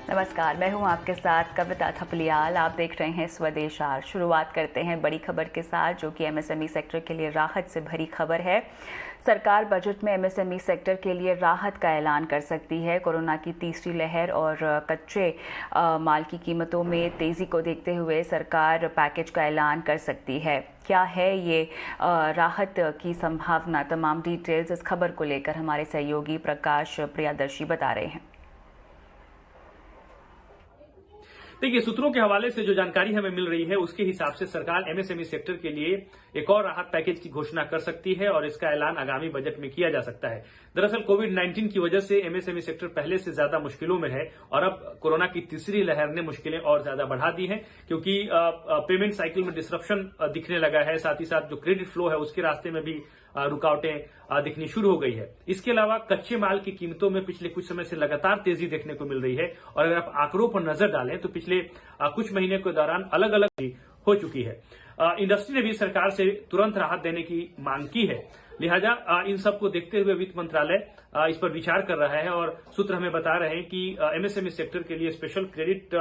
नमस्कार, मैं हूं आपके साथ कविता थपलियाल। आप देख रहे हैं स्वदेश आज। शुरुआत करते हैं बड़ी खबर के साथ, जो कि एमएसएमई सेक्टर के लिए राहत से भरी खबर है। सरकार बजट में एमएसएमई सेक्टर के लिए राहत का ऐलान कर सकती है। कोरोना की तीसरी लहर और कच्चे माल की कीमतों में तेजी को देखते हुए सरकार पैकेज का ऐलान कर सकती है। क्या है ये राहत की संभावना? तमाम डिटेल्स इस खबर को लेकर हमारे सहयोगी प्रकाश प्रियादर्शी बता रहे हैं। देखिए, सूत्रों के हवाले से जो जानकारी हमें मिल रही है उसके हिसाब से सरकार एमएसएमई सेक्टर के लिए एक और राहत पैकेज की घोषणा कर सकती है और इसका ऐलान आगामी बजट में किया जा सकता है। दरअसल कोविड-19 की वजह से एमएसएमई सेक्टर पहले से ज्यादा मुश्किलों में है और अब कोरोना की तीसरी लहर ने मुश्किलें और ज्यादा बढ़ा दी हैं, क्योंकि पेमेंट साइकिल में डिसरप्शन दिखने लगा है। साथ ही साथ जो क्रेडिट फ्लो है उसके रास्ते में भी रुकावटें दिखनी शुरू हो गई है। इसके अलावा कच्चे माल की कीमतों में पिछले कुछ समय से लगातार तेजी देखने को मिल रही है और अगर आप आंकड़ों पर नजर डालें तो पिछले कुछ महीने के दौरान अलग अलग हो चुकी है। इंडस्ट्री ने भी सरकार से तुरंत राहत देने की मांग की है। लिहाजा इन सब को देखते हुए वित्त मंत्रालय इस पर विचार कर रहा है और सूत्र हमें बता रहे हैं कि एमएसएमई सेक्टर के लिए स्पेशल क्रेडिट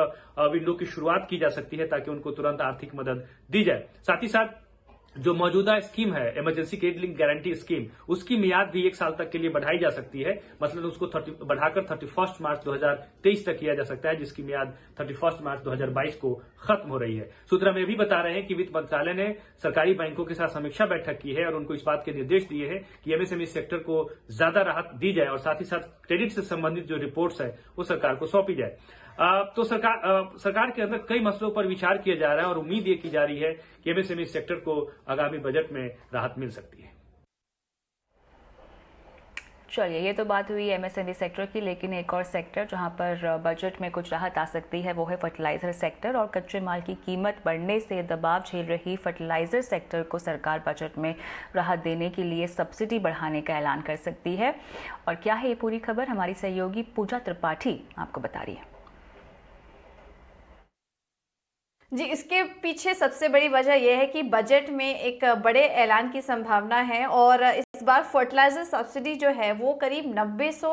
विंडो की शुरुआत की जा सकती है ताकि उनको तुरंत आर्थिक मदद दी जाए। साथ ही साथ जो मौजूदा स्कीम है emergency credit link guarantee scheme, उसकी मियाद भी 1 साल तक के लिए बढ़ाई जा सकती है। मतलब उसको बढ़ाकर 31 मार्च 2023 तक किया जा सकता है, जिसकी मियाद 31 मार्च 2022 को खत्म हो रही है। सूत्र हमें भी बता रहे हैं कि वित्त मंत्रालय ने सरकारी बैंकों के साथ समीक्षा बैठक की है और उनको इस बात के निर्देश दिए हैं कि एमएसएमई सेक्टर को ज्यादा राहत दी जाए और साथ ही साथ क्रेडिट से संबंधित जो रिपोर्ट्स है वो सरकार को सौंपी जाए। तो सरकार के अंदर कई मसलों पर विचार किया जा रहा है और उम्मीद ये की जा रही है कि एमएसएमई सेक्टर को आगामी बजट में राहत मिल सकती है। चलिए, ये तो बात हुई एमएसएमई सेक्टर की, लेकिन एक और सेक्टर जहां पर बजट में कुछ राहत आ सकती है वो है फर्टिलाइजर सेक्टर। और कच्चे माल की कीमत बढ़ने से दबाव झेल रही फर्टिलाइजर सेक्टर को सरकार बजट में राहत देने के लिए सब्सिडी बढ़ाने का ऐलान कर सकती है। और क्या है ये पूरी खबर, हमारी सहयोगी पूजा त्रिपाठी आपको बता रही है। जी, इसके पीछे सबसे बड़ी वजह यह है कि बजट में एक बड़े ऐलान की संभावना है और इस बार फर्टिलाइजर सब्सिडी जो है वो करीब 900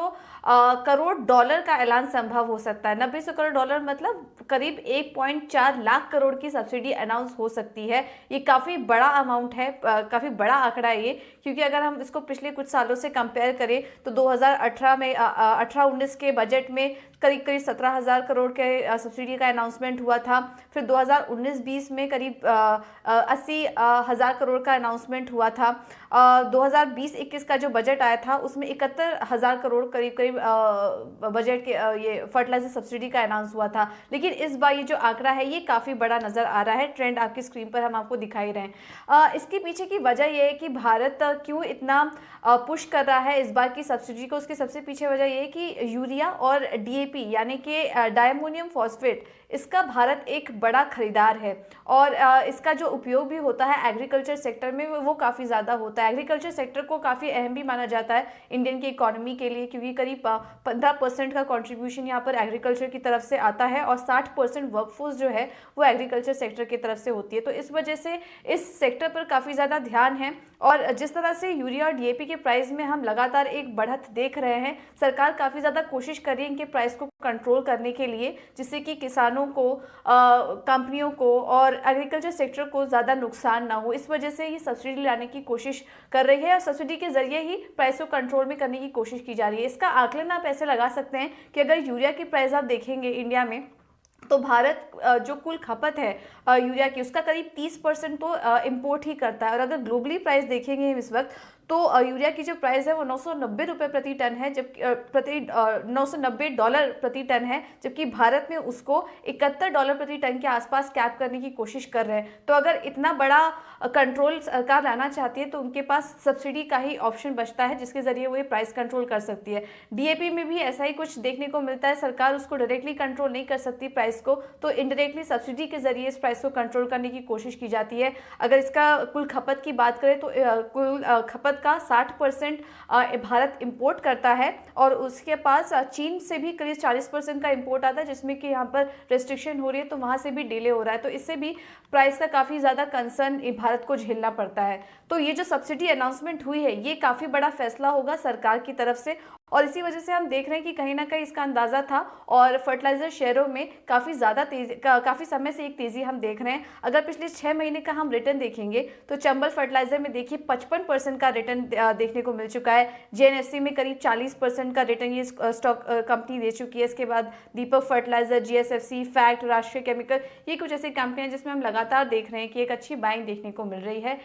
करोड़ डॉलर का ऐलान संभव हो सकता है। 900 करोड़ डॉलर मतलब करीब 1.4 लाख करोड़ की सब्सिडी अनाउंस हो सकती है। ये काफ़ी बड़ा अमाउंट है, काफ़ी बड़ा आंकड़ा है ये, क्योंकि अगर हम इसको पिछले कुछ सालों से कंपेयर करें तो 2018 में 18-19 के बजट में करीब 17,000 करोड़ के सब्सिडी का अनाउंसमेंट हुआ था। फिर 2019-20 में करीब 80,000 करोड़ का अनाउंसमेंट हुआ था। 2020-21 का जो बजट आया था उसमें 71,000 करोड़ करीब बजट के ये फर्टिलाइजर सब्सिडी का अनाउंस हुआ था। लेकिन इस बार ये जो आंकड़ा है ये काफ़ी बड़ा नज़र आ रहा है। ट्रेंड आपकी स्क्रीन पर हम आपको दिखाई रहे हैं। इसके पीछे की वजह यह है कि भारत क्यों इतना पुश कर रहा है इस बार की सब्सिडी को। उसके सबसे पीछे वजह यह है कि यूरिया और डीएपी यानी कि डायमोनियम फॉस्फेट, इसका भारत एक बड़ा खरीदार है और इसका जो उपयोग भी होता है एग्रीकल्चर सेक्टर में वो काफ़ी ज़्यादा होता है। एग्रीकल्चर सेक्टर को काफ़ी अहम भी माना जाता है इंडियन की इकोनॉमी के लिए, क्योंकि करीब 15% का कंट्रीब्यूशन यहाँ पर एग्रीकल्चर की तरफ से आता है और 60% वर्कफोर्स जो है वो एग्रीकल्चर सेक्टर की तरफ से होती है। तो इस वजह से इस सेक्टर पर काफ़ी ज़्यादा ध्यान है और जिस तरह से यूरिया और डीएपी के प्राइस में हम लगातार एक बढ़त देख रहे हैं, सरकार काफ़ी ज़्यादा कोशिश कर रही है इनके प्राइस को कंट्रोल करने के लिए, जिससे कि किसानों को, कंपनियों को और एग्रीकल्चर सेक्टर को ज़्यादा नुकसान ना हो। इस वजह से ये सब्सिडी लाने की कोशिश कर रही है और सब्सिडी के जरिए ही प्राइस को कंट्रोल में करने की कोशिश की जा रही है। इसका आकलन आप ऐसे लगा सकते हैं कि अगर यूरिया की प्राइस आप देखेंगे इंडिया में तो भारत जो कुल खपत है यूरिया की उसका करीब 30% तो इम्पोर्ट ही करता है। और अगर ग्लोबली प्राइस देखेंगे इस वक्त तो यूरिया की जो प्राइस है वो 990 रुपये प्रति टन है, जबकि $990 प्रति टन है, जबकि भारत में उसको $71 प्रति टन के आसपास कैप करने की कोशिश कर रहे हैं। तो अगर इतना बड़ा कंट्रोल सरकार लाना चाहती है तो उनके पास सब्सिडी का ही ऑप्शन बचता है, जिसके जरिए वो ये प्राइस कंट्रोल कर सकती है। डीएपी में भी ऐसा ही कुछ देखने को मिलता है। सरकार उसको डायरेक्टली कंट्रोल नहीं कर सकती प्राइस को, तो इनडायरेक्टली सब्सिडी के जरिए इस प्राइस को कंट्रोल करने की कोशिश की जाती है। अगर इसका कुल खपत की बात करें तो कुल खपत का 60% भारत इंपोर्ट करता है और उसके पास चीन से भी करीब 40% का इंपोर्ट आता है, जिसमें कि यहाँ पर रेस्ट्रिक्शन हो रही है तो वहाँ से भी डिले हो रहा है। तो इससे भी प्राइस का काफ़ी ज़्यादा कंसर्न भारत को झेलना पड़ता है। तो ये जो सब्सिडी अनाउंसमेंट हुई है ये काफ़ी बड़ा फैसला होगा सरकार की तरफ से और इसी वजह से हम देख रहे हैं कि कहीं ना कहीं इसका अंदाजा था और फर्टिलाइजर शेयरों में काफ़ी समय से एक तेज़ी हम देख रहे हैं। अगर पिछले 6 महीने का हम रिटर्न देखेंगे तो चंबल फर्टिलाइजर में देखिए 55% का रिटर्न देखने को मिल चुका है। जेएनएफसी में करीब 40% का रिटर्न ये स्टॉक कंपनी दे चुकी है। इसके बाद दीपक फर्टिलाइजर, जीएसएफसी, फैक्ट, राष्ट्रीय केमिकल, ये कुछ ऐसी कंपनियां जिसमें हम लगातार देख रहे हैं कि एक अच्छी बाइंग देखने को मिल रही है।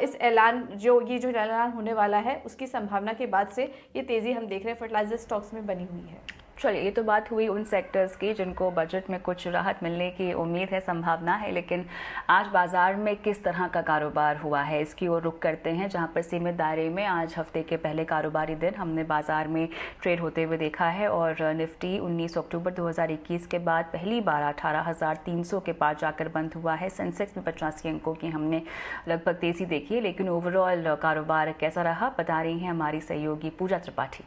इस ऐलान जो ऐलान होने वाला है उसकी संभावना के बाद से ये तेज़ी हम देख रहे हैं फर्टिलाइजर स्टॉक्स में बनी हुई है। चलिए, ये तो बात हुई उन सेक्टर्स की जिनको बजट में कुछ राहत मिलने की उम्मीद है, संभावना है, लेकिन आज बाजार में किस तरह का कारोबार हुआ है इसकी ओर रुख करते हैं, जहां पर सीमित दायरे में आज हफ्ते के पहले कारोबारी दिन हमने बाजार में ट्रेड होते हुए देखा है और निफ्टी 19 अक्टूबर 2021 के बाद पहली बार 18,300 के पार जाकर बंद हुआ है। सेंसेक्स में 85 अंकों की हमने लगभग तेजी देखी है, लेकिन ओवरऑल कारोबार कैसा रहा बता रही हैं हमारी सहयोगी पूजा त्रिपाठी।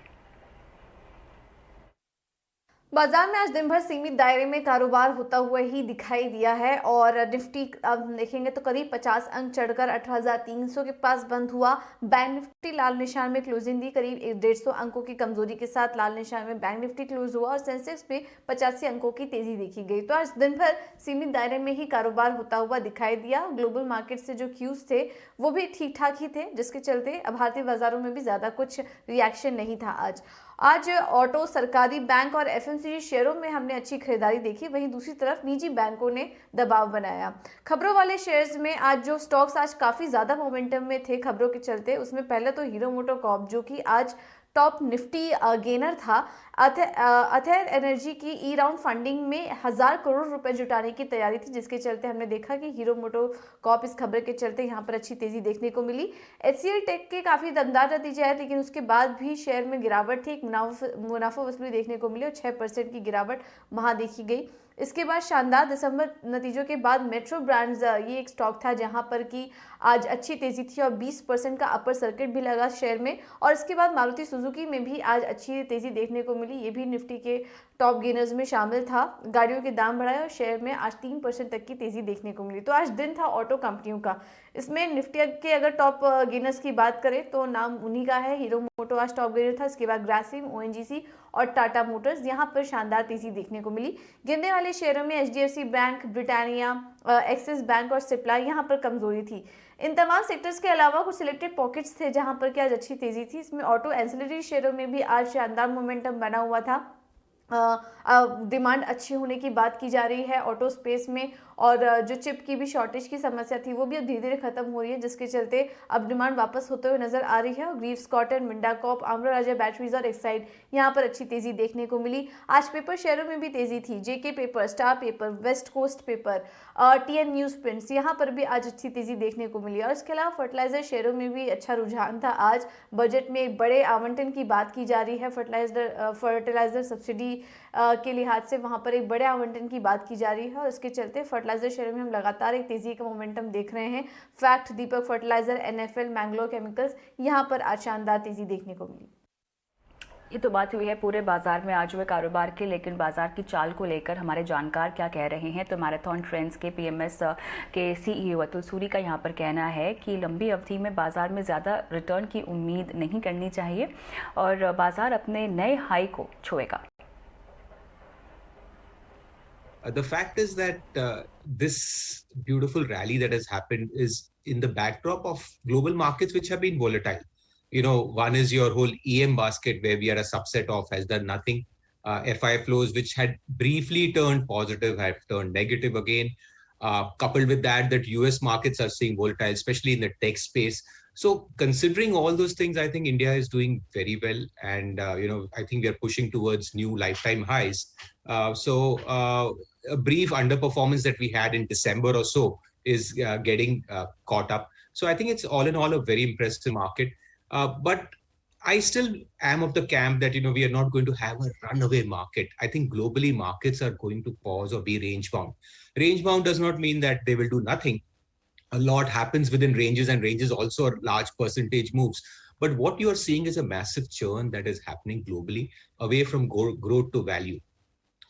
बाजार में आज दिन भर सीमित दायरे में कारोबार होता हुआ ही दिखाई दिया है और निफ्टी अब देखेंगे तो करीब 50 अंक चढ़कर 18,300 के पास बंद हुआ। बैंक निफ्टी लाल निशान में क्लोजिंग दी, करीब 150 अंकों की कमजोरी के साथ लाल निशान में बैंक निफ्टी क्लोज हुआ और सेंसेक्स में 85 अंकों की तेजी देखी गई। तो आज दिन भर सीमित दायरे में ही कारोबार होता हुआ दिखाई दिया। ग्लोबल मार्केट से जो क्यूज थे वो भी ठीक ठाक ही थे, जिसके चलते भारतीय बाजारों में भी ज्यादा कुछ रिएक्शन नहीं था। आज ऑटो, सरकारी बैंक और एफएमसीजी शेयरों में हमने अच्छी खरीदारी देखी, वहीं दूसरी तरफ निजी बैंकों ने दबाव बनाया। खबरों वाले शेयर्स में आज जो स्टॉक्स आज काफी ज्यादा मोमेंटम में थे खबरों के चलते, उसमें पहले तो हीरो मोटोकॉर्प जो कि आज टॉप निफ्टी गेनर था। अथर एनर्जी की ई राउंड फंडिंग में 1000 करोड़ रुपए जुटाने की तैयारी थी, जिसके चलते हमने देखा कि हीरो मोटोकॉर्प इस खबर के चलते यहाँ पर अच्छी तेजी देखने को मिली। एचसीएल टेक के काफी दमदार नतीजे आए, लेकिन उसके बाद भी शेयर में गिरावट थी, एक मुनाफा वसूली देखने को मिली और 6% की गिरावट वहां देखी गई। इसके बाद शानदार दिसंबर नतीजों के बाद मेट्रो ब्रांड्स ये एक स्टॉक था जहां पर कि आज अच्छी तेजी थी और 20% का अपर सर्किट भी लगा शेयर में। और इसके बाद मारुति सुजुकी में भी आज अच्छी तेजी देखने को मिली, ये भी निफ्टी के टॉप गेनर्स में शामिल था। गाड़ियों के दाम बढ़ाए और शेयर में आज 3% तक की तेजी देखने को मिली। तो आज दिन था ऑटो कंपनियों का। इसमें निफ्टी के अगर टॉप गेनर्स की बात करें तो नाम उन्हीं का है। हीरो मोटो आज टॉप गेनर था, इसके बाद ग्रासिम, ओएनजीसी और टाटा मोटर्स, यहाँ पर शानदार तेजी देखने को मिली। गिरने वाले शेयरों में HDFC bank, Britannia, axis bank और सिप्ला, यहाँ पर कमजोरी थी। इन तमाम सेक्टर्स के अलावा कुछ सिलेक्टेड पॉकेट्स थे जहां पर कि आज अच्छी तेजी थी। इसमें ऑटो एंसिलरी शेयरों में भी आज शानदार मोमेंटम बना हुआ था। डिमांड अच्छी होने की बात की जा रही है ऑटो स्पेस में और जो चिप की भी शॉर्टेज की समस्या थी वो भी अब धीरे धीरे खत्म हो रही है, जिसके चलते अब डिमांड वापस होते हुए नजर आ रही है। और ग्रीव्स कॉटन, मिंडाकॉप, आम्र राजा बैटरीज और एक्साइड, यहाँ पर अच्छी तेजी देखने को मिली। आज पेपर शेयरों में भी तेजी थी। JK paper, star paper, west coast paper, TN news prints, यहाँ पर भी आज अच्छी तेजी देखने को मिली। और इसके अलावा फर्टिलाइजर शेयरों में भी अच्छा रुझान था। आज बजट में एक बड़े आवंटन की बात की जा रही है। फर्टिलाइजर सब्सिडी के लिहाज से वहां पर एक बड़े आवंटन की बात की जा रही है और इसके चलते फर्टिलाइजर शेयर में हम लगातार एक तेजी का मोमेंटम देख रहे हैं। फैक्ट, दीपक फर्टिलाइजर, एनएफएल, मैंगलोर केमिकल्स, यहां पर आज शानदार तेजी देखने को मिली। ये तो बात हुई है पूरे बाजार में आज हुए कारोबार की, लेकिन बाजार की चाल को लेकर हमारे जानकार क्या कह रहे हैं। तो मैराथन ट्रेंड्स के पीएमएस के सीईओ अतुल सूरी का यहाँ पर कहना है कि लंबी अवधि में बाजार में ज़्यादा रिटर्न की उम्मीद नहीं करनी चाहिए और बाजार अपने नए हाई को छुएगा। The fact is that this beautiful rally that has happened is in the backdrop of global markets which have been volatile. You know, one is your whole EM basket where we are a subset of has done nothing. FI flows which had briefly turned positive have turned negative again. Coupled with that US markets are seeing volatile, especially in the tech space. So considering all those things, I think India is doing very well. And, I think we are pushing towards new lifetime highs. A brief underperformance that we had in December or so is getting caught up. So I think it's all in all a very impressive market. But I still am of the camp that, we are not going to have a runaway market. I think globally markets are going to pause or be range bound. Range bound does not mean that they will do nothing. A lot happens within ranges, and ranges also are large percentage moves. But what you are seeing is a massive churn that is happening globally away from growth to value.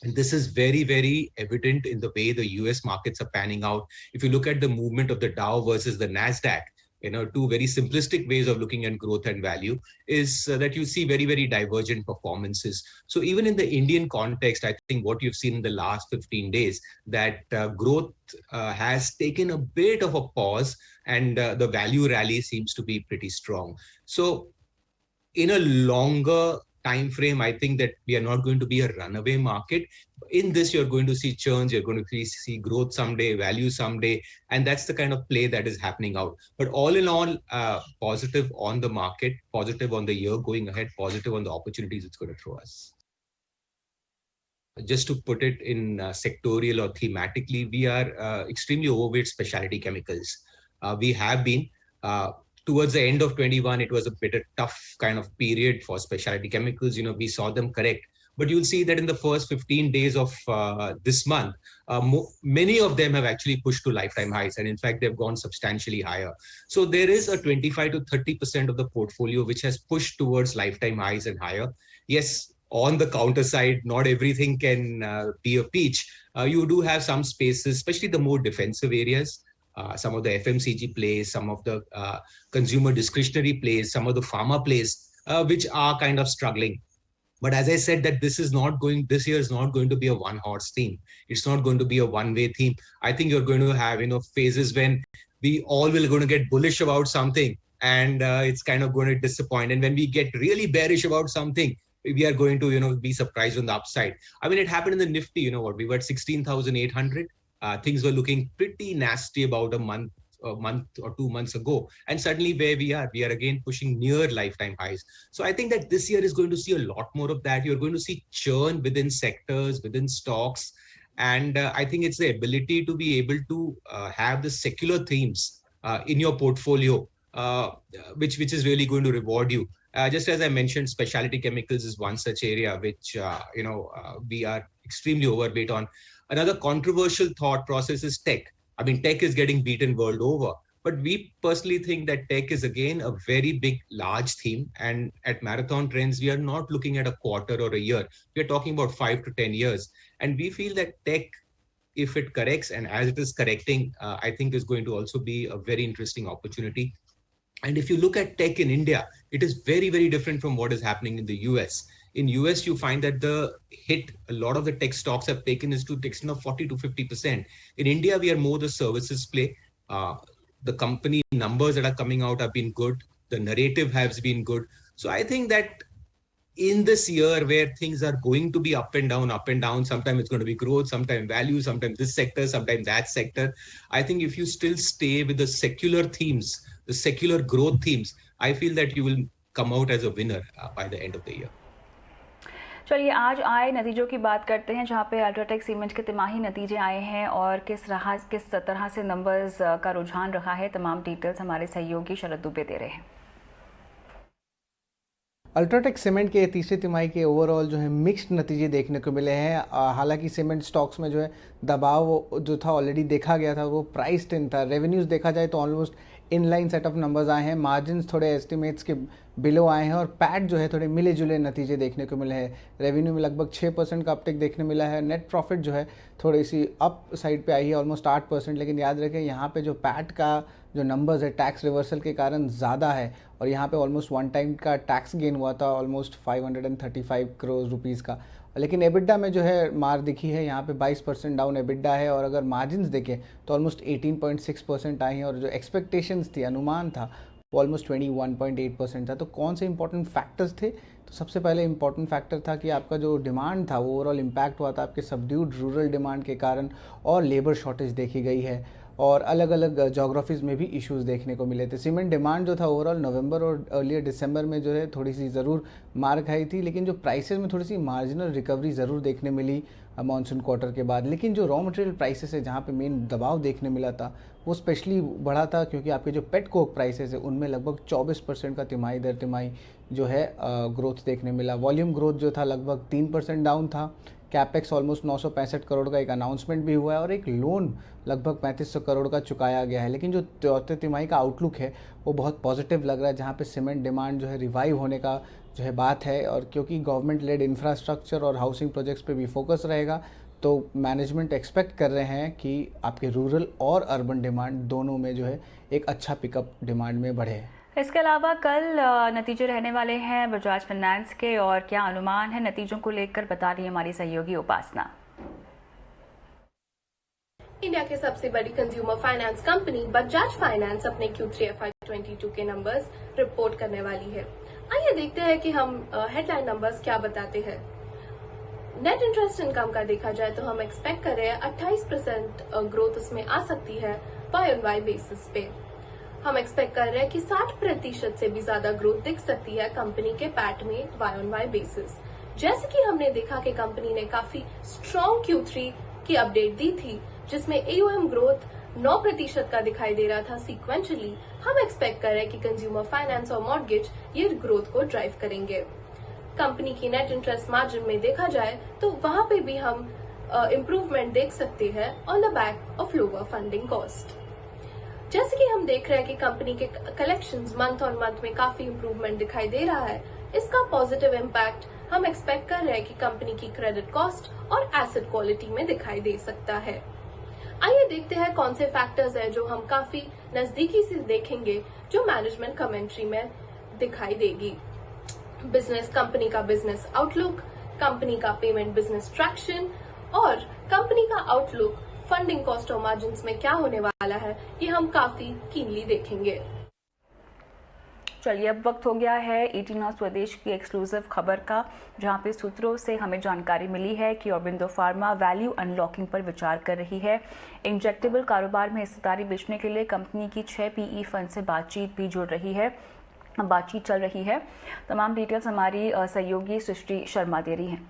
And this is very, very evident in the way the US markets are panning out. If you look at the movement of the Dow versus the NASDAQ, two very simplistic ways of looking at growth and value, is that you see very, very divergent performances. So even in the Indian context, I think what you've seen in the last 15 days, that growth has taken a bit of a pause, and the value rally seems to be pretty strong. So in a longer time frame, I think that we are not going to be a runaway market. In this, you're going to see churns, you're going to see growth someday, value someday, and that's the kind of play that is happening out. But all in all, positive on the market, positive on the year going ahead, positive on the opportunities it's going to throw us. Just to put it in sectorial or thematically, we are extremely overweight specialty chemicals. We have been towards the end of 21, it was a bit of tough kind of period for specialty chemicals. We saw them correct. But you'll see that in the first 15 days of this month, many of them have actually pushed to lifetime highs. And in fact, they've gone substantially higher. So there is a 25 to 30% of the portfolio which has pushed towards lifetime highs and higher. Yes, on the counter side, not everything can be a peach. You do have some spaces, especially the more defensive areas. Some of the FMCG plays, some of the consumer discretionary plays, some of the pharma plays, which are kind of struggling. But as I said, that this year is not going to be a one-horse theme. It's not going to be a one-way theme. I think you're going to have, phases when we all will going to get bullish about something, and it's kind of going to disappoint. And when we get really bearish about something, we are going to, be surprised on the upside. I mean, it happened in the Nifty. We were at 16,800. Things were looking pretty nasty about a month or 2 months ago, and suddenly where we are again pushing near lifetime highs. So I think that this year is going to see a lot more of that. You're going to see churn within sectors, within stocks, and I think it's the ability to be able to have the secular themes in your portfolio, which is really going to reward you. Just as I mentioned, specialty chemicals is one such area which we are extremely overweight on. Another controversial thought process is tech. I mean, tech is getting beaten world over, but we personally think that tech is again a very big, large theme. And at Marathon Trends, we are not looking at a quarter or a year. We are talking about 5 to 10 years. And we feel that tech, if it corrects, and as it is correcting, I think is going to also be a very interesting opportunity. And if you look at tech in India, it is very, very different from what is happening in the US. In US, you find that the hit a lot of the tech stocks have taken is to the extent of 40 to 50%. In India, we are more the services play. The company numbers that are coming out have been good. The narrative has been good. So I think that in this year where things are going to be up and down, sometimes it's going to be growth, sometimes value, sometimes this sector, sometimes that sector. I think if you still stay with the secular themes, the secular growth themes, I feel that you will come out as a winner by the end of the year. चलिए आज आए नतीजों की बात करते हैं, जहां पे अल्ट्राटेक सीमेंट के तिमाही नतीजे आए हैं और किस तरह से नंबर्स का रुझान रहा है। तमाम डिटेल्स हमारे सहयोगी शरद दुबे दे रहे हैं। अल्ट्राटेक सीमेंट के तीसरी तिमाही के ओवरऑल जो है मिक्स्ड नतीजे देखने को मिले हैं। हालांकि सीमेंट स्टॉक्स में जो है दबाव जो था ऑलरेडी देखा गया था, वो प्राइस इन था। रेवेन्यूज़ देखा जाए तो almost inline set of numbers आए हैं, मार्जिन्स थोड़े एस्टिमेट्स के बिलो आए हैं और पैट जो है थोड़े मिले जुले नतीजे देखने को मिले हैं। रेवेन्यू में लगभग 6% का अपटेक देखने मिला है। नेट प्रॉफिट जो है थोड़ी सी अप साइड पे आई है, ऑलमोस्ट 8%। लेकिन याद रखें यहाँ पे जो पैट का जो नंबर्स है टैक्स रिवर्सल के कारण ज़्यादा है और यहाँ पे ऑलमोस्ट वन टाइम का टैक्स गेन हुआ था ऑलमोस्ट 535 करोड़ रुपीज़ का। लेकिन एबिडा में जो है मार दिखी है, यहाँ पे 22% डाउन एबिडा है और अगर मार्जिन्स देखें तो ऑलमोस्ट 18.6% आई हैं और जो एक्सपेक्टेशंस थी, अनुमान था, वो ऑलमोस्ट 21.8% था। तो कौन से इंपॉर्टेंट फैक्टर्स थे? तो सबसे पहले इंपॉर्टेंट फैक्टर था कि आपका जो डिमांड था वो ओवरऑल इम्पैक्ट हुआ था आपके सबड्यूड रूरल डिमांड के कारण और लेबर शॉर्टेज देखी गई है और अलग अलग जोग्राफीज़ में भी इश्यूज देखने को मिले थे। सीमेंट डिमांड जो था ओवरऑल नवंबर और अर्लियर दिसंबर में जो है थोड़ी सी ज़रूर मार खाई थी, लेकिन जो प्राइसेस में थोड़ी सी मार्जिनल रिकवरी ज़रूर देखने मिली मानसून क्वार्टर के बाद। लेकिन जो रॉ मटेरियल प्राइसेस है जहाँ पे मेन दबाव देखने मिला था वो स्पेशली बढ़ा था क्योंकि आपके जो पेट कोक प्राइसेस है उनमें लगभग 24% का तिमाही दर तिमाही जो है ग्रोथ देखने मिला। वॉल्यूम ग्रोथ जो था लगभग 3% डाउन था। कैपेक्स ऑलमोस्ट 965 करोड़ का एक अनाउंसमेंट भी हुआ है और एक लोन लगभग 3500 करोड़ का चुकाया गया है। लेकिन जो चौथे तिमाही का आउटलुक है वो बहुत पॉजिटिव लग रहा है, जहाँ पे सीमेंट डिमांड जो है रिवाइव होने का जो है बात है, और क्योंकि गवर्नमेंट लेड इंफ्रास्ट्रक्चर और हाउसिंग प्रोजेक्ट्स पे भी फोकस रहेगा, तो मैनेजमेंट एक्सपेक्ट कर रहे हैं कि आपके रूरल और अर्बन डिमांड दोनों में जो है एक अच्छा पिकअप डिमांड में बढ़े। इसके अलावा कल नतीजे रहने वाले हैं बजाज फाइनेंस के, और क्या अनुमान है नतीजों को लेकर, बता रही है हमारी सहयोगी उपासना। इंडिया की सबसे बड़ी consumer finance company Bajaj finance अपने Q3 FY22 के नंबर्स रिपोर्ट करने वाली है। आइए देखते हैं कि हम हेडलाइन नंबर्स क्या बताते हैं। नेट इंटरेस्ट इनकम का देखा जाए तो हम एक्सपेक्ट कर रहे हैं 28% ग्रोथ उसमें आ सकती है YoY बेसिस पे। हम एक्सपेक्ट कर रहे हैं कि 60% से भी ज्यादा ग्रोथ दिख सकती है कंपनी के पैट में YoY बेसिस। जैसे कि हमने देखा कि कंपनी ने काफी स्ट्रॉन्ग Q3 की अपडेट दी थी, जिसमें AUM ग्रोथ 9% का दिखाई दे रहा था सिक्वेंशली। हम एक्सपेक्ट कर रहे हैं कि कंज्यूमर फाइनेंस और मॉर्गेज ये ग्रोथ को ड्राइव करेंगे। कंपनी की नेट इंटरेस्ट मार्जिन में देखा जाए तो वहां पे भी हम इम्प्रूवमेंट देख सकते हैं on the back of lower funding cost. जैसे कि हम देख रहे हैं कि कंपनी के कलेक्शंस मंथ ऑन मंथ में काफी इम्प्रूवमेंट दिखाई दे रहा है। इसका पॉजिटिव इम्पैक्ट हम एक्सपेक्ट कर रहे हैं कि कंपनी की क्रेडिट कॉस्ट और एसेट क्वालिटी में दिखाई दे सकता है। आइए देखते हैं कौन से फैक्टर्स हैं जो हम काफी नजदीकी से देखेंगे, जो मैनेजमेंट कमेंट्री में दिखाई देगी। कंपनी का बिजनेस आउटलुक, कंपनी का पेमेंट बिजनेस ट्रैक्शन और कंपनी का आउटलुक फंडिंग कॉस्ट और मार्जिन में क्या होने वाला है, ये हम काफी कीनली देखेंगे। चलिए अब वक्त हो गया है 18 स्वदेश की एक्सक्लूसिव खबर का, जहां पे सूत्रों से हमें जानकारी मिली है कि ऑरोबिंदो फार्मा वैल्यू अनलॉकिंग पर विचार कर रही है। इंजेक्टेबल कारोबार में हिस्सेदारी बेचने के लिए कंपनी की 6 PE फंड से बातचीत चल रही है। तमाम डिटेल्स हमारी सहयोगी सृष्टि शर्मा दे रही हैं।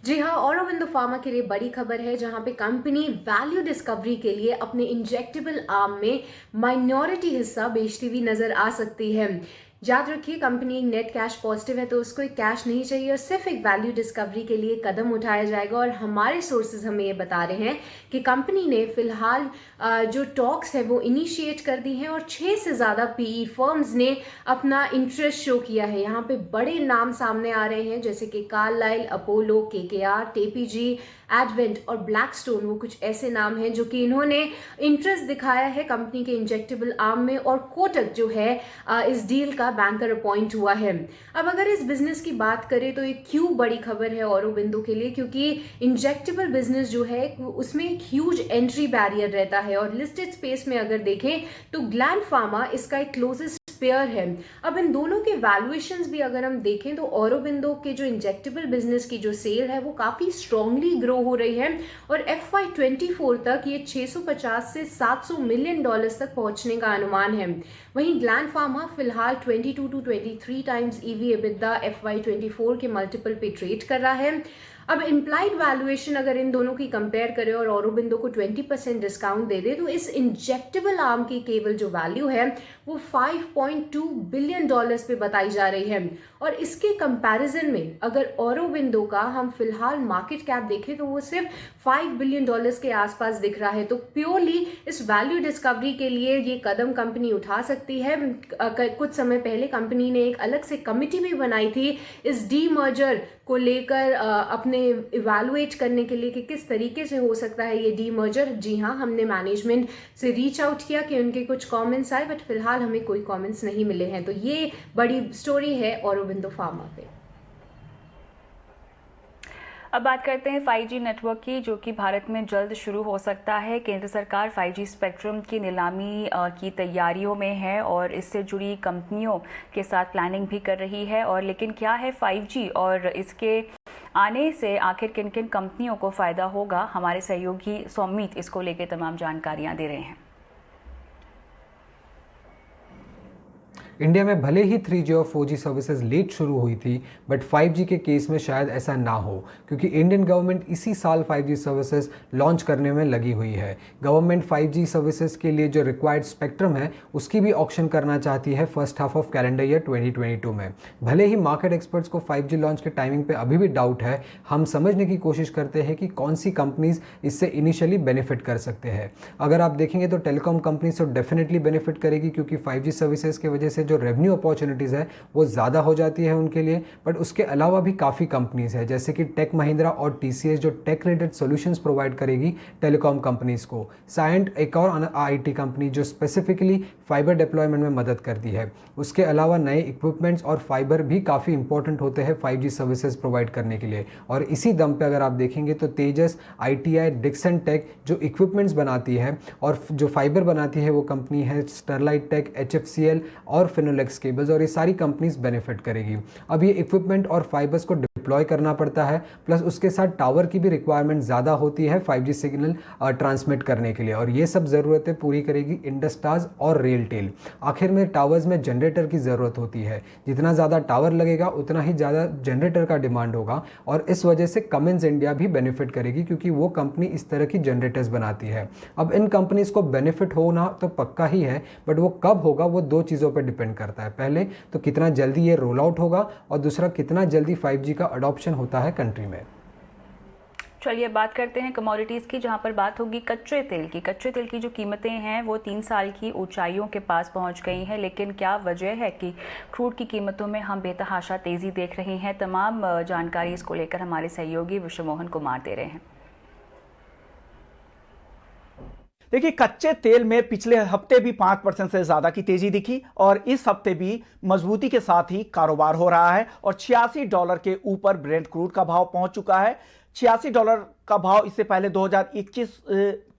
जी हाँ, ऑरोबिंदो फार्मा के लिए बड़ी खबर है, जहां पे कंपनी वैल्यू डिस्कवरी के लिए अपने इंजेक्टेबल आर्म में माइनॉरिटी हिस्सा बेचती हुई नजर आ सकती है। याद रखिए, कंपनी नेट कैश पॉजिटिव है, तो उसको एक कैश नहीं चाहिए और सिर्फ एक वैल्यू डिस्कवरी के लिए कदम उठाया जाएगा। और हमारे सोर्सेज हमें ये बता रहे हैं कि कंपनी ने फिलहाल जो टॉक्स है वो इनिशिएट कर दी हैं और 6 से ज़्यादा PE फर्म्स ने अपना इंटरेस्ट शो किया है। यहाँ पे बड़े नाम सामने आ रहे हैं, जैसे कि Carlyle, Apollo, KKR, TPG, Advent और ब्लैकस्टोन। वो कुछ ऐसे नाम हैं जो कि इन्होंने इंटरेस्ट दिखाया है कंपनी के इंजेक्टेबल आर्म में, और कोटक जो है इस डील का बैंकर अपॉइंट हुआ है। अब अगर इस बिजनेस की बात करें तो ये क्यों बड़ी खबर है ऑरोबिंदो के लिए, क्योंकि इंजेक्टेबल बिजनेस जो है उसमें एक ह्यूज एंट्री बैरियर रहता है, और लिस्टेड स्पेस में अगर देखें तो ग्लैंड फार्मा इसका एक क्लोजेस्ट पेयर है। अब इन दोनों के वैल्यूएशंस भी अगर हम देखें तो ऑरोबिंदो के जो इंजेक्टेबल बिजनेस की जो सेल है वो काफी स्ट्रांगली ग्रो हो रही है, और FY24 तक ये 650 से 700 मिलियन डॉलर्स तक पहुंचने का अनुमान है। वहीं ग्लैंड फार्मा फिलहाल 22 to 23 times EV EBITDA FY24 के मल्टीपल पे ट्रेड कर रहा है। अब इम्प्लाइड वैल्यूएशन अगर इन दोनों की कंपेयर करें और ऑरोबिंदो को 20% डिस्काउंट दे दे, तो इस इंजेक्टेबल आर्म की केवल जो वैल्यू है वो $5.2 बिलियन पे बताई जा रही है। और इसके कंपैरिजन में अगर ऑरोबिंदो का हम फिलहाल मार्केट कैप देखें तो वो सिर्फ $5 बिलियन के आसपास दिख रहा है। तो प्योरली इस वैल्यू डिस्कवरी के लिए ये कदम कंपनी उठा सकती है। कुछ समय पहले कंपनी ने एक अलग से कमिटी भी बनाई थी इस डीमर्जर को लेकर अपने इवैल्यूएट करने के लिए कि किस तरीके से हो सकता है ये डीमर्जर। जी हाँ, हमने मैनेजमेंट से रीच आउट किया कि उनके कुछ कमेंट्स आए, बट फिलहाल हमें कोई कमेंट्स नहीं मिले हैं। तो ये बड़ी स्टोरी है ऑरोबिंदो फार्मा पे। अब बात करते हैं 5G नेटवर्क की, जो कि भारत में जल्द शुरू हो सकता है। केंद्र सरकार 5G स्पेक्ट्रम की नीलामी की तैयारियों में है और इससे जुड़ी कंपनियों के साथ प्लानिंग भी कर रही है। और लेकिन क्या है 5G और इसके आने से आखिर किन किन कंपनियों को फ़ायदा होगा, हमारे सहयोगी सौमीत इसको लेकर तमाम जानकारियाँ दे रहे हैं। इंडिया में भले ही 3G और 4G सर्विसेज लेट शुरू हुई थी, बट 5G के केस में शायद ऐसा ना हो, क्योंकि इंडियन गवर्नमेंट इसी साल 5G सर्विसेज लॉन्च करने में लगी हुई है। गवर्नमेंट 5G सर्विसेज के लिए जो रिक्वायर्ड स्पेक्ट्रम है उसकी भी ऑक्शन करना चाहती है first half of calendar year 2022 में। भले ही मार्केट एक्सपर्ट्स को 5G लॉन्च के टाइमिंग पे अभी भी डाउट है, हम समझने की कोशिश करते हैं कि कौन सी कंपनीज इससे इनिशियली बेनिफिट कर सकते हैं। अगर आप देखेंगे तो टेलीकॉम कंपनीज तो डेफिनेटली बेनिफिट करेगी, क्योंकि 5G सर्विसेज की वजह से जो रेवेन्यू अपॉर्चुनिटीज़ है वो ज़्यादा हो जाती है उनके लिए। बट उसके अलावा भी काफ़ी कंपनीज़ है जैसे कि टेक महिंद्रा और TCS जो टेक रिलेटेड सॉल्यूशंस प्रोवाइड करेगी टेलीकॉम कंपनीज़ को। साइंट एक और IT कंपनी जो स्पेसिफिकली फाइबर डिप्लॉयमेंट में मदद करती है। उसके अलावा नए इक्विपमेंट्स और फाइबर भी काफ़ी इंपॉर्टेंट होते हैं 5G सर्विसेज प्रोवाइड करने के लिए। और इसी दम पे अगर आप देखेंगे तो तेजस, ITI, डिक्सन टेक जो इक्विपमेंट्स बनाती है और जो फाइबर बनाती है वो कंपनी है स्टरलाइट टेक, HFCL और फिनोलेक्स केबल्स, और ये सारी कंपनीज बेनिफिट करेगी। अब ये इक्विपमेंट और फाइबर्स को डिप्लॉय करना पड़ता है, प्लस उसके साथ टावर की भी रिक्वायरमेंट ज़्यादा होती है 5G सिग्नल ट्रांसमिट करने के लिए, और ये सब ज़रूरतें पूरी करेगी इंडस्टार्स और रेलटेल। आखिर में टावर्स में जनरेटर की ज़रूरत होती है, जितना ज़्यादा टावर लगेगा उतना ही ज़्यादा जनरेटर का डिमांड होगा, और इस वजह से कमिंस इंडिया भी बेनिफिट करेगी क्योंकि वो कंपनी इस तरह की जनरेटर्स बनाती है। अब इन कंपनीज को बेनिफिट होना तो पक्का ही है, बट वो कब होगा वो दो चीज़ों पर डिपेंड करता है। पहले तो कितना जल्दी ये रोल आउट होगा, और दूसरा कितना जल्दी 5G का अडॉप्शन होता है कंट्री में। चलिए बात करते हैं कमोडिटीज़ की, जहां पर बात होगी कच्चे तेल की। कच्चे तेल की जो कीमतें हैं वो 3 साल की ऊंचाइयों के पास पहुंच गई हैं, लेकिन क्या वजह है कि क्रूड की कीमतों में हम बेतहाशा तेज़ी देख रहे हैं? तमाम जानकारी इसको लेकर हमारे सहयोगी विश्व मोहन कुमार दे रहे हैं। देखिए, कच्चे तेल में पिछले हफ्ते भी 5% से ज्यादा की तेजी दिखी, और इस हफ्ते भी मजबूती के साथ ही कारोबार हो रहा है, और $86 के ऊपर ब्रेंट क्रूड का भाव पहुंच चुका है। $86 का भाव इससे पहले 2021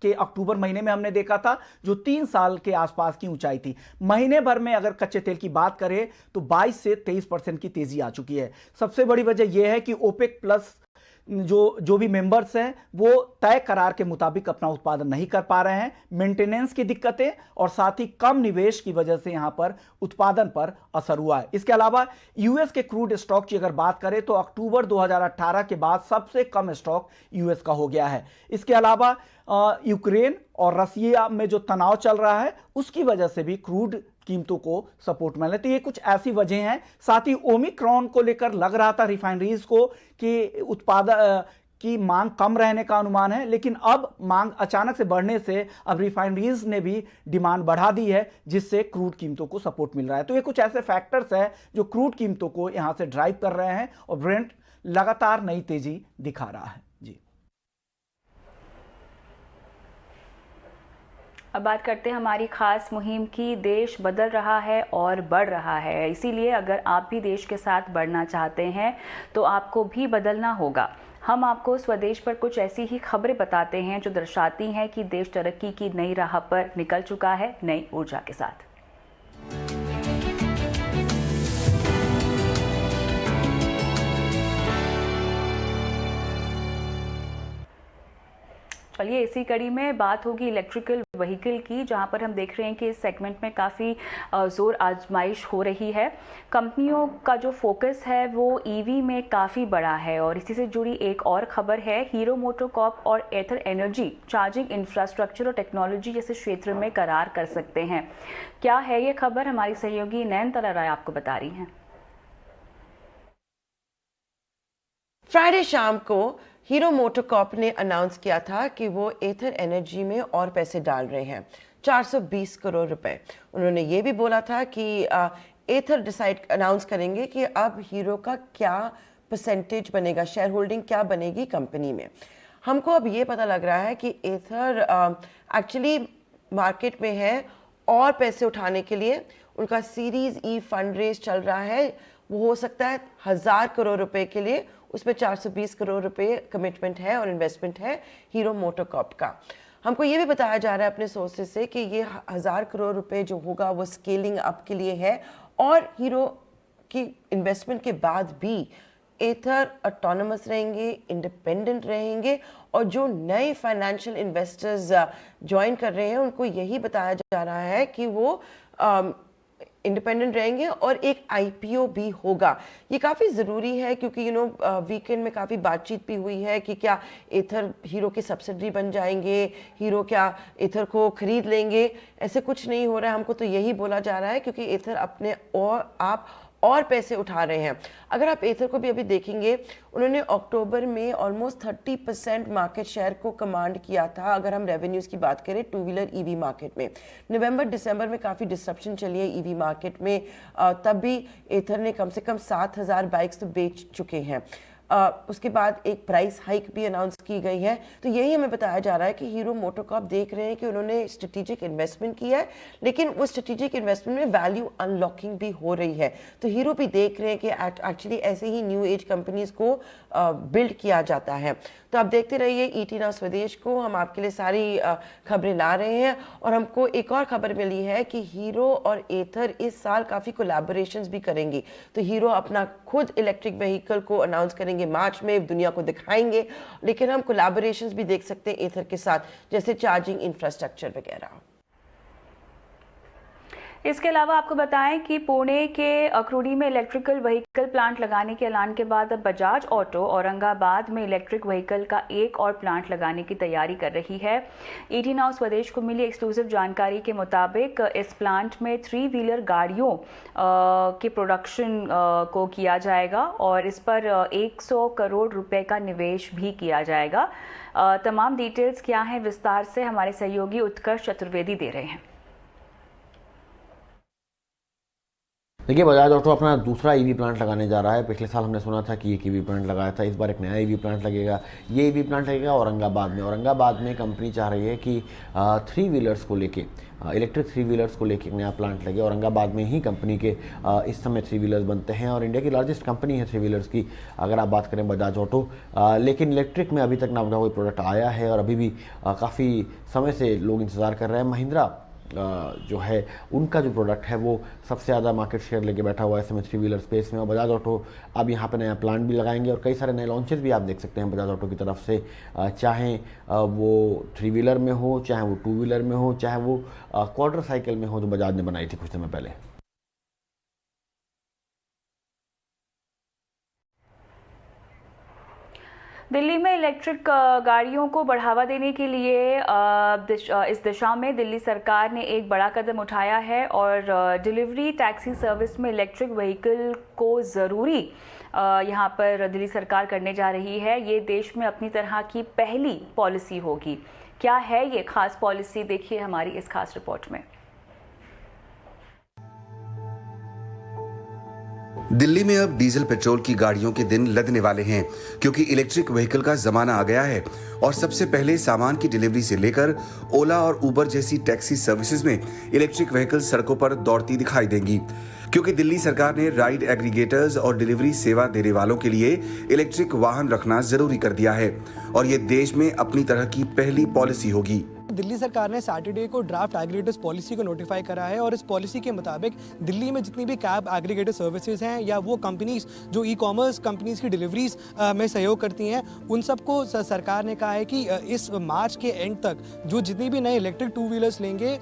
के अक्टूबर महीने में हमने देखा था, जो 3 साल के आसपास की ऊंचाई थी। महीने भर में अगर कच्चे तेल की बात करें तो 22 से 23% की तेजी आ चुकी है। सबसे बड़ी वजह यह है कि ओपेक प्लस जो भी मेंबर्स हैं वो तय करार के मुताबिक अपना उत्पादन नहीं कर पा रहे हैं। मेंटेनेंस की दिक्कतें और साथ ही कम निवेश की वजह से यहां पर उत्पादन पर असर हुआ है। इसके अलावा यूएस के क्रूड स्टॉक की अगर बात करें तो अक्टूबर 2018 के बाद सबसे कम स्टॉक यूएस का हो गया है। इसके अलावा यूक्रेन और रसिया में जो तनाव चल रहा है उसकी वजह से भी क्रूड कीमतों को सपोर्ट मिला। तो ये कुछ ऐसी वजह हैं। साथ ही ओमिक्रॉन को लेकर लग रहा था रिफाइनरीज को कि उत्पादन की मांग कम रहने का अनुमान है, लेकिन अब मांग अचानक से बढ़ने से अब रिफाइनरीज ने भी डिमांड बढ़ा दी है, जिससे क्रूड कीमतों को सपोर्ट मिल रहा है। तो ये कुछ ऐसे फैक्टर्स हैं जो क्रूड कीमतों को यहां से ड्राइव कर रहे हैं, और ब्रेंट लगातार नई तेजी दिखा रहा है। जी, अब बात करते हैं हमारी खास मुहिम की। देश बदल रहा है और बढ़ रहा है, इसीलिए अगर आप भी देश के साथ बढ़ना चाहते हैं तो आपको भी बदलना होगा। हम आपको स्वदेश पर कुछ ऐसी ही खबरें बताते हैं जो दर्शाती हैं कि देश तरक्की की नई राह पर निकल चुका है, नई ऊर्जा के साथ। चलिए इसी कड़ी में बात होगी इलेक्ट्रिकल व्हीकल की, जहां पर हम देख रहे हैं कि इस सेगमेंट में काफ़ी ज़ोर आजमाइश हो रही है। कंपनियों का जो फोकस है वो ईवी में काफ़ी बड़ा है, और इसी से जुड़ी एक और खबर है, हीरो मोटोकॉर्प और एथर एनर्जी चार्जिंग इंफ्रास्ट्रक्चर और टेक्नोलॉजी जैसे क्षेत्र में करार कर सकते हैं। क्या है ये खबर? हमारी सहयोगी नयनतारा राय आपको बता रही हैं। फ्राइडे शाम को हीरो मोटोकॉर्प ने अनाउंस किया था कि वो एथर एनर्जी में और पैसे डाल रहे हैं, 420 करोड़ रुपए। उन्होंने ये भी बोला था कि एथर अनाउंस करेंगे कि अब हीरो का क्या परसेंटेज बनेगा, शेयर होल्डिंग क्या बनेगी कंपनी में। हमको अब ये पता लग रहा है कि एथर एक्चुअली मार्केट में है और पैसे उठाने के लिए उनका सीरीज ई फंड रेज चल रहा है। वो हो सकता है 1000 करोड़ रुपए के लिए, उसमें 420 करोड़ रुपए कमिटमेंट है और इन्वेस्टमेंट है हीरो मोटोकॉर्प का। हमको ये भी बताया जा रहा है अपने सोर्सेज से कि ये 1000 करोड़ रुपए जो होगा वो स्केलिंग अप के लिए है, और हीरो की इन्वेस्टमेंट के बाद भी एथर ऑटोनमस रहेंगे, इंडिपेंडेंट रहेंगे, और जो नए फाइनेंशियल इन्वेस्टर्स ज्वाइन कर रहे हैं उनको यही बताया जा रहा है कि वो इंडिपेंडेंट रहेंगे और एक आईपीओ भी होगा। ये काफ़ी ज़रूरी है क्योंकि वीकेंड में काफ़ी बातचीत भी हुई है कि क्या एथर हीरो की सब्सिडरी बन जाएंगे, हीरो क्या एथर को खरीद लेंगे। ऐसे कुछ नहीं हो रहा है। हमको तो यही बोला जा रहा है क्योंकि एथर अपने और आप और पैसे उठा रहे हैं। अगर आप एथर को भी अभी देखेंगे, उन्होंने अक्टूबर में ऑलमोस्ट 30% मार्केट शेयर को कमांड किया था। अगर हम रेवेन्यूज़ की बात करें टू व्हीलर ईवी मार्केट में, नवंबर दिसंबर में काफ़ी डिस्ट्रप्शन चली है ईवी मार्केट में, तब भी एथर ने कम से कम 7,000 बाइक्स तो बेच चुके हैं। उसके बाद एक प्राइस हाइक भी अनाउंस की गई है। तो यही हमें बताया जा रहा है कि हीरो मोटोकॉर्प देख रहे हैं कि उन्होंने स्ट्रेटेजिक इन्वेस्टमेंट किया है, लेकिन वो स्ट्रेटेजिक इन्वेस्टमेंट में वैल्यू अनलॉकिंग भी हो रही है। तो हीरो भी देख रहे हैं कि एक्चुअली ऐसे ही न्यू एज कंपनीज को बिल्ड किया जाता है। तो आप देखते रहिए ईटी नाउ स्वदेश को, हम आपके लिए सारी खबरें ला रहे हैं। और हमको एक और खबर मिली है कि हीरो और एथर इस साल काफ़ी कोलैबोरेशंस भी करेंगी। तो हीरो अपना खुद इलेक्ट्रिक व्हीकल को अनाउंस करेंगे मार्च में, दुनिया को दिखाएंगे, लेकिन हम कोलैबोरेशंस भी देख सकते हैं एथर के साथ, जैसे चार्जिंग इंफ्रास्ट्रक्चर वगैरह। इसके अलावा आपको बताएं कि पुणे के अक्रूरी में इलेक्ट्रिकल व्हीकल प्लांट लगाने के ऐलान के बाद अब बजाज ऑटो औरंगाबाद में इलेक्ट्रिक व्हीकल का एक और प्लांट लगाने की तैयारी कर रही है। ईटी नाउ स्वदेश को मिली एक्सक्लूसिव जानकारी के मुताबिक इस प्लांट में 3 व्हीलर गाड़ियों के प्रोडक्शन को किया जाएगा और इस पर 100 करोड़ रुपए का निवेश भी किया जाएगा। तमाम डिटेल्स क्या हैं विस्तार से हमारे सहयोगी उत्कर्ष चतुर्वेदी दे रहे हैं। देखिए, बजाज ऑटो अपना दूसरा ईवी प्लांट लगाने जा रहा है। पिछले साल हमने सुना था कि एक ईवी प्लांट लगाया था, इस बार एक नया ईवी प्लांट लगेगा। ये ईवी प्लांट लगेगा औरंगाबाद में कंपनी चाह रही है कि 3 व्हीलर्स को लेके, इलेक्ट्रिक 3 व्हीलर्स को लेके एक नया प्लांट लगे। औरंगाबाद में ही कंपनी के इस समय 3 व्हीलर्स बनते हैं और इंडिया की लार्जेस्ट कंपनी है 3 व्हीलर्स की, अगर आप बात करें बजाज ऑटो। लेकिन इलेक्ट्रिक में अभी तक ना कोई प्रोडक्ट आया है और अभी भी काफ़ी समय से लोग इंतज़ार कर रहे हैं। महिंद्रा जो है उनका जो प्रोडक्ट है वो सबसे ज़्यादा मार्केट शेयर लेके बैठा हुआ है इस समय 3 व्हीलर स्पेस में। और बजाज ऑटो अब यहाँ पे नया प्लांट भी लगाएंगे और कई सारे नए लॉन्चेस भी आप देख सकते हैं बजाज ऑटो की तरफ से, चाहे वो 3 व्हीलर में हो, चाहे वो 2 व्हीलर में हो, चाहे वो क्वार्टर साइकिल में हो जो बजाज ने बनाई थी कुछ समय पहले। दिल्ली में इलेक्ट्रिक गाड़ियों को बढ़ावा देने के लिए इस दिशा में दिल्ली सरकार ने एक बड़ा कदम उठाया है और डिलीवरी टैक्सी सर्विस में इलेक्ट्रिक व्हीकल को ज़रूरी यहाँ पर दिल्ली सरकार करने जा रही है। ये देश में अपनी तरह की पहली पॉलिसी होगी। क्या है ये खास पॉलिसी, देखिए हमारी इस खास रिपोर्ट में। दिल्ली में अब डीजल पेट्रोल की गाड़ियों के दिन लदने वाले हैं, क्योंकि इलेक्ट्रिक व्हीकल का जमाना आ गया है और सबसे पहले सामान की डिलीवरी से लेकर ओला और उबर जैसी टैक्सी सर्विसेज में इलेक्ट्रिक व्हीकल सड़कों पर दौड़ती दिखाई देंगी। क्योंकि दिल्ली सरकार ने राइड एग्रीगेटर्स और डिलीवरी सेवा देने वालों के लिए इलेक्ट्रिक वाहन रखना जरूरी कर दिया है और ये देश में अपनी तरह की पहली पॉलिसी होगी। दिल्ली सरकार ने सैटरडे को ड्राफ्ट एग्रीगेटर्स पॉलिसी को नोटिफाई करा है और इस पॉलिसी के मुताबिक दिल्ली में जितनी भी कैब एग्रीगेटर सर्विसेज हैं या वो कंपनीज जो ई कॉमर्स कंपनीज की डिलीवरीज में सहयोग करती हैं, उन सबको सरकार ने कहा है कि इस मार्च के एंड तक जो जितनी भी नए इलेक्ट्रिक 2 व्हीलर्स लेंगे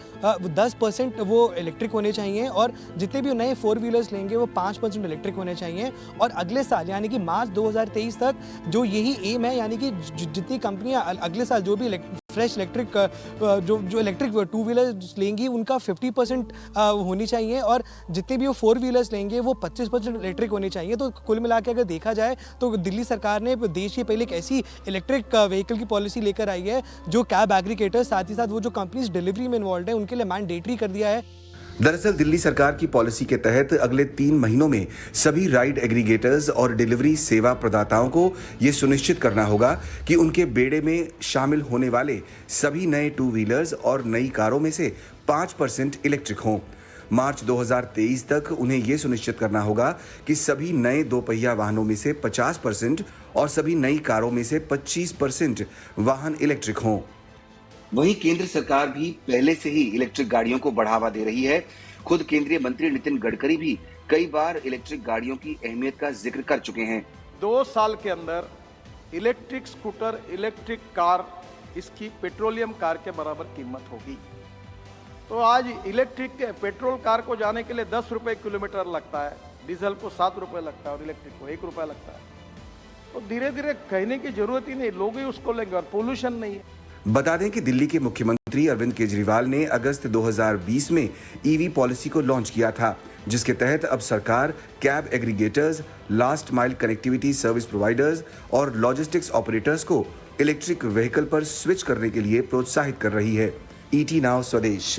10% वो इलेक्ट्रिक होने चाहिए और जितने भी नए 4 व्हीलर्स लेंगे वो 5% इलेक्ट्रिक होने चाहिए। और अगले साल यानी कि मार्च 2023 तक जो यही एम है, यानी कि जितनी कंपनियाँ अगले साल जो भी फ्रेश इलेक्ट्रिक जो इलेक्ट्रिक 2 व्हीलर्स लेंगी उनका 50% होनी चाहिए और जितने भी वो 4 व्हीलर्स लेंगे वो 25% इलेक्ट्रिक होनी चाहिए। तो कुल मिला के अगर देखा जाए तो दिल्ली सरकार ने देश की पहले एक ऐसी इलेक्ट्रिक व्हीकल की पॉलिसी लेकर आई है जो कैब एग्रीगेटर्स, साथ ही साथ वो जो कंपनीज डिलीवरी में इन्वॉल्व है उनके लिए मैंडेटरी कर दिया है। दरअसल दिल्ली सरकार की पॉलिसी के तहत अगले 3 महीनों में सभी राइड एग्रीगेटर्स और डिलीवरी सेवा प्रदाताओं को ये सुनिश्चित करना होगा कि उनके बेड़े में शामिल होने वाले सभी नए 2 व्हीलर्स और नई कारों में से 5% इलेक्ट्रिक हों। मार्च 2023 तक उन्हें ये सुनिश्चित करना होगा कि सभी नए 2 पहिया वाहनों में से 50% और सभी नई कारों में से 25% वाहन इलेक्ट्रिक हों। वहीं केंद्र सरकार भी पहले से ही इलेक्ट्रिक गाड़ियों को बढ़ावा दे रही है। खुद केंद्रीय मंत्री नितिन गडकरी भी कई बार इलेक्ट्रिक गाड़ियों की अहमियत का जिक्र कर चुके हैं। 2 साल के अंदर इलेक्ट्रिक स्कूटर, इलेक्ट्रिक कार, इसकी पेट्रोलियम कार के बराबर कीमत होगी। तो आज इलेक्ट्रिक पेट्रोल कार को जाने के लिए 10 रुपए किलोमीटर लगता है, डीजल को 7 रुपए लगता है और इलेक्ट्रिक को 1 रुपया लगता है। तो धीरे धीरे कहने की जरूरत ही नहीं, लोग ही उसको लेंगे और पोल्यूशन नहीं है। बता दें कि दिल्ली के मुख्यमंत्री मुख्यमंत्री अरविंद केजरीवाल ने अगस्त 2020 में ईवी पॉलिसी को लॉन्च किया था, जिसके तहत अब सरकार cab aggregators, last mile connectivity service providers और लॉजिस्टिक्स ऑपरेटर्स को इलेक्ट्रिक व्हीकल पर स्विच करने के लिए प्रोत्साहित कर रही है। ET नाउ स्वदेश।